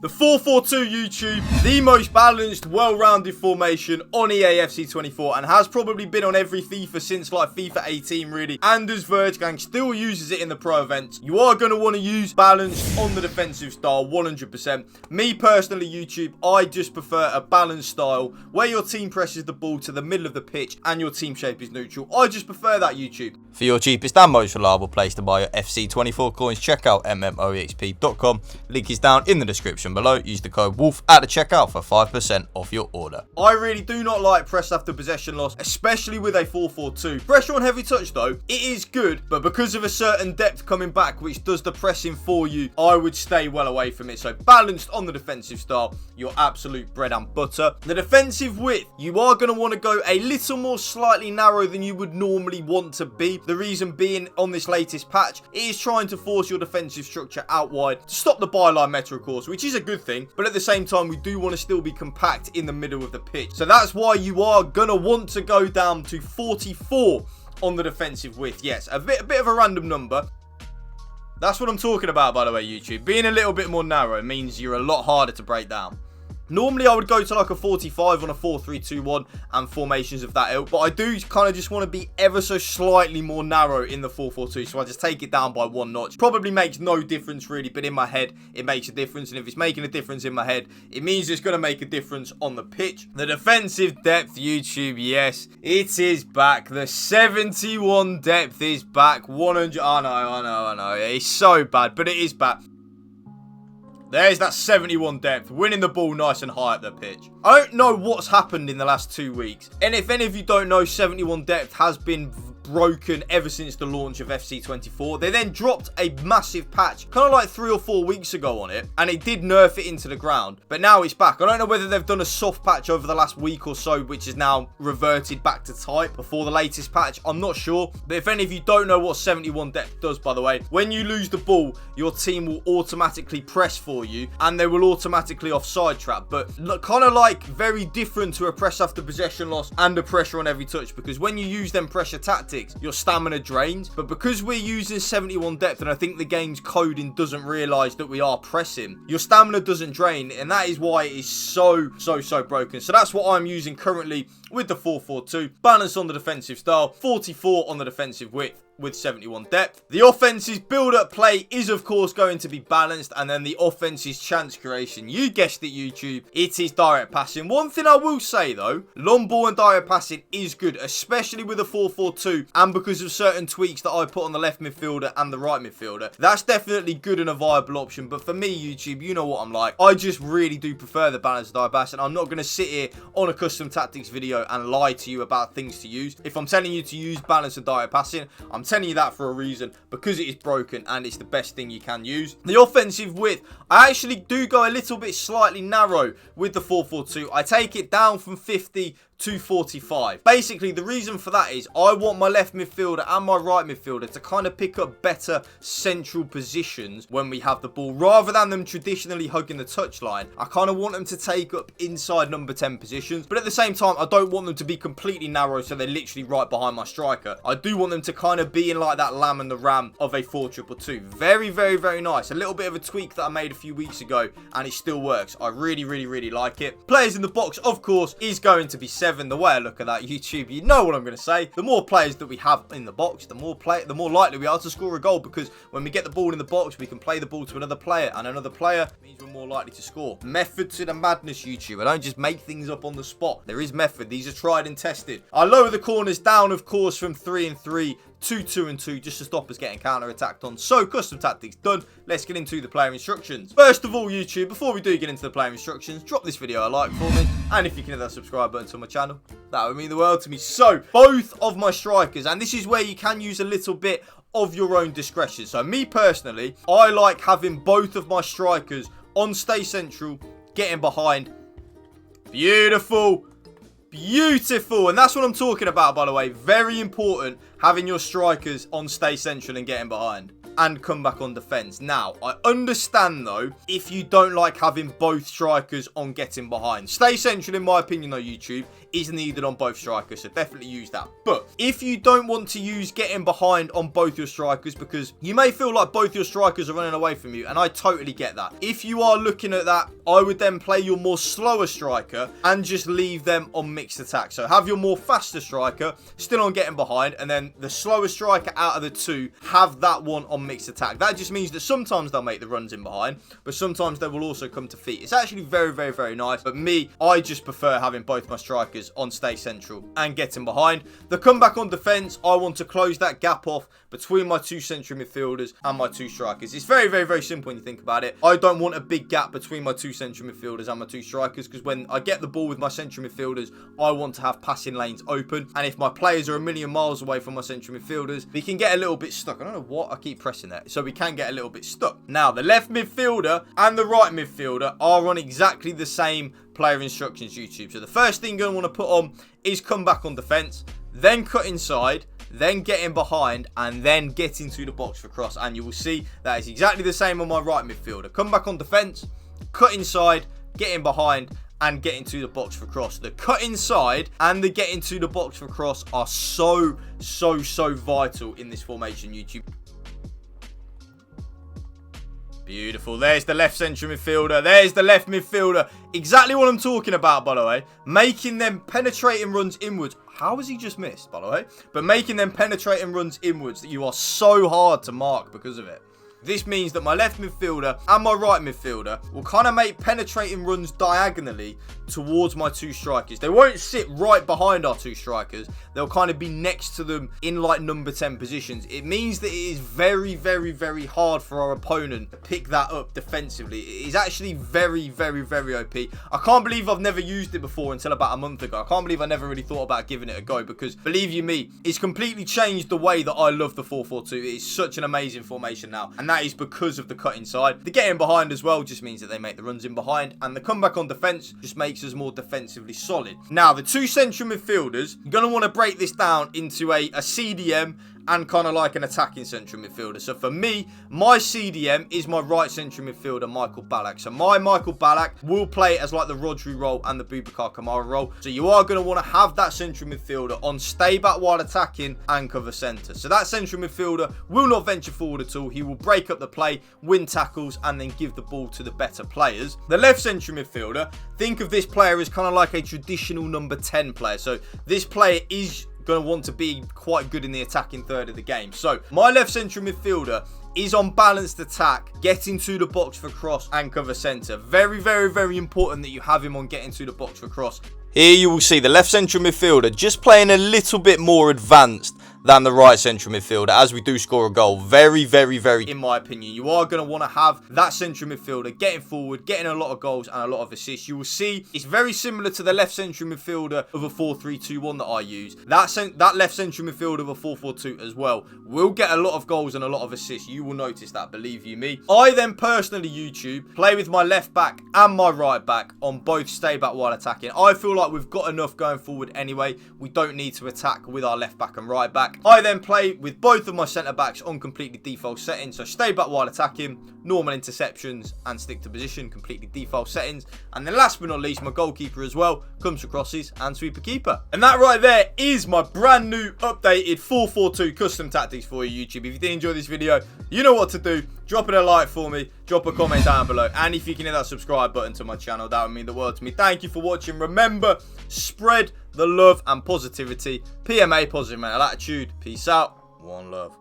The 4-4-2 YouTube, the most balanced, well-rounded formation on EAFC 24 and has probably been on every FIFA since like FIFA 18 really. Anders Vejrgang still uses it in the pro events. You are going to want to use balanced on the defensive style 100%. Me personally YouTube, I just prefer a balanced style where your team presses the ball to the middle of the pitch and your team shape is neutral. I just prefer that YouTube. For your cheapest and most reliable place to buy your FC24 coins, check out mmoexp.com. Link is down in the description below. Use the code WOLF at the checkout for 5% off your order. I really do not like press after possession loss, especially with a 4-4-2. Pressure on heavy touch though, it is good, but because of a certain depth coming back which does the pressing for you, I would stay well away from it. So balanced on the defensive style, your absolute bread and butter. The defensive width, you are going to want to go a little more slightly narrow than you would normally want to be. The reason being, on this latest patch, it is trying to force your defensive structure out wide to stop the byline meta, of course, which is a good thing, but at the same time we do want to still be compact in the middle of the pitch. So that's why you are gonna want to go down to 44 on the defensive width. Yes, a bit of a random number. That's what I'm talking about, by the way, YouTube. Being a little bit more narrow means you're a lot harder to break down. Normally, I would go to like a 45 on a 4-3-2-1 and formations of that ilk. But I do kind of just want to be ever so slightly more narrow in the 4-4-2. So I just take it down by one notch. Probably makes no difference really, but in my head, it makes a difference. And if it's making a difference in my head, it means it's going to make a difference on the pitch. The defensive depth, YouTube, yes, it is back. The 71 depth is back. 100, I know. It's so bad, but it is back. There's that 71 depth, winning the ball nice and high up the pitch. I don't know what's happened in the last 2 weeks. And if any of you don't know, 71 depth has been broken ever since the launch of FC24. They then dropped a massive patch, kind of like 3 or 4 weeks ago on it, and it did nerf it into the ground. But now it's back. I don't know whether they've done a soft patch over the last week or so, which is now reverted back to type before the latest patch. I'm not sure. But if any of you don't know what 71 depth does, by the way, when you lose the ball, your team will automatically press for you, and they will automatically offside trap. But kind of like very different to a press after possession loss and a pressure on every touch, because when you use them pressure tactics, your stamina drains. But because we're using 71 depth, and I think the game's coding doesn't realize that we are pressing, your stamina doesn't drain, and that is why it is so broken. So that's what I'm using currently with the 4-4-2. Balance on the defensive style, 44 on the defensive width with 71 depth. The offense's build-up play is, of course, going to be balanced, and then the offense's chance creation, you guessed it, YouTube, it is direct passing. One thing I will say, though, long ball and direct passing is good, especially with a 4-4-2, and because of certain tweaks that I put on the left midfielder and the right midfielder. That's definitely good and a viable option, but for me, YouTube, you know what I'm like. I just really do prefer the balanced direct passing. I'm not going to sit here on a custom tactics video and lie to you about things to use. If I'm telling you to use balanced and direct passing, I'm telling you that for a reason, because it is broken and it's the best thing you can use. The offensive width, I actually do go a little bit slightly narrow with the 4-4-2. I take it down from 50 to 45. Basically, the reason for that is I want my left midfielder and my right midfielder to kind of pick up better central positions when we have the ball, rather than them traditionally hugging the touchline. I kind of want them to take up inside number 10 positions, but at the same time, I don't want them to be completely narrow so they're literally right behind my striker. I do want them to kind of be in like that lamb and the ram of a 4-2-2. Very nice. A little bit of a tweak that I made a few weeks ago, and it still works. I really like it. Players in the box, of course, is going to be 7. The way I look at that, YouTube, you know what I'm going to say. The more players that we have in the box, the more likely we are to score a goal, because when we get the ball in the box, we can play the ball to another player, and another player means we're more likely to score. Method to the madness, YouTube. I don't just make things up on the spot. There is method. These are tried and tested. I lower the corners down, of course, from 3 and 3 to 2 and 2, just to stop us getting counter-attacked on. So, custom tactics done. Let's get into the player instructions. First of all, YouTube, before we do get into the player instructions, drop this video a like for me, and if you can hit that subscribe button to my channel, that would mean the world to me. So, both of my strikers, and this is where you can use a little bit of your own discretion. So, me personally, I like having both of my strikers on stay central, getting behind. Beautiful. And that's what I'm talking about, by the way. Very important, having your strikers on stay central and getting behind. and come back on defense. Now, I understand, though, if you don't like having both strikers on getting behind. Stay central, in my opinion, though, YouTube, is needed on both strikers, so definitely use that. But if you don't want to use getting behind on both your strikers, because you may feel like both your strikers are running away from you, and I totally get that. If you are looking at that, I would then play your more slower striker and just leave them on mixed attack. So have your more faster striker still on getting behind, and then the slower striker out of the two, have that one on mixed attack. That just means that sometimes they'll make the runs in behind, but sometimes they will also come to feet. It's actually very, very, very nice. But me, I just prefer having both my strikers on stay central and getting behind. The comeback on defense, I want to close that gap off between my two central midfielders and my two strikers. It's very, very, very simple when you think about it. I don't want a big gap between my two central midfielders and my two strikers, because when I get the ball with my central midfielders, I want to have passing lanes open. And if my players are a million miles away from my central midfielders, we can get a little bit stuck. I don't know what I keep pressing that. So we can get a little bit stuck. Now, the left midfielder and the right midfielder are on exactly the same player instructions, YouTube. So the first thing you're going to want to put on is come back on defense, then cut inside, then get in behind, and then get into the box for cross. And you will see that is exactly the same on my right midfielder. Come back on defense, cut inside, get in behind, and get into the box for cross. The cut inside and the get into the box for cross are so vital in this formation, YouTube. Beautiful. There's the left central midfielder. There's the left midfielder. Exactly what I'm talking about, by the way. Making them penetrating runs inwards. How has he just missed, by the way? But making them penetrating runs inwards that you are so hard to mark because of it. This means that my left midfielder and my right midfielder will kind of make penetrating runs diagonally towards my two strikers. They won't sit right behind our two strikers. They'll kind of be next to them in like number 10 positions. It means that it is very, very, very hard for our opponent to pick that up defensively. It is actually very, very, very OP. I can't believe I've never used it before until about a month ago. I can't believe I never really thought about giving it a go, because believe you me, it's completely changed the way that I love the 4-4-2. It is such an amazing formation now. And that is because of the cut inside. The getting behind as well just means that they make the runs in behind, and the comeback on defense just makes us more defensively solid. Now, the two central midfielders, you're going to want to break this down into a CDM and kind of like an attacking central midfielder. So for me, my CDM is my right central midfielder, Michael Ballack. So my Michael Ballack will play as like the Rodri role and the Boubacar Kamara role. So you are going to want to have that central midfielder on stay back while attacking and cover centre. So that central midfielder will not venture forward at all. He will break up the play, win tackles, and then give the ball to the better players. The left central midfielder, think of this player as kind of like a traditional number 10 player. So this player is going to want to be quite good in the attacking third of the game. So my left central midfielder is on balanced attack, getting to the box for cross and cover centre. Very, very, very important that you have him on getting to the box for cross. Here you will see the left central midfielder just playing a little bit more advanced than the right central midfielder as we do score a goal. Very, very, very, in my opinion, you are going to want to have that central midfielder getting forward, getting a lot of goals and a lot of assists. You will see it's very similar to the left central midfielder of a 4-3-2-1 that I use. That left central midfielder of a 4-4-2 as well will get a lot of goals and a lot of assists. You will notice that, believe you me. I then personally, YouTube, play with my left back and my right back on both stay back while attacking. I feel like we've got enough going forward anyway. We don't need to attack with our left back and right back. I then play with both of my centre backs on completely default settings. So stay back while attacking, normal interceptions, and stick to position, completely default settings. And then last but not least, my goalkeeper as well comes for crosses and sweeper keeper. And that right there is my brand new updated 4-4-2 custom tactics for you, YouTube. If you did enjoy this video, you know what to do. Drop it a like for me, drop a comment down below, and if you can hit that subscribe button to my channel, that would mean the world to me. Thank you for watching. Remember, spread the love and positivity. PMA, positive mental attitude. Peace out. One love.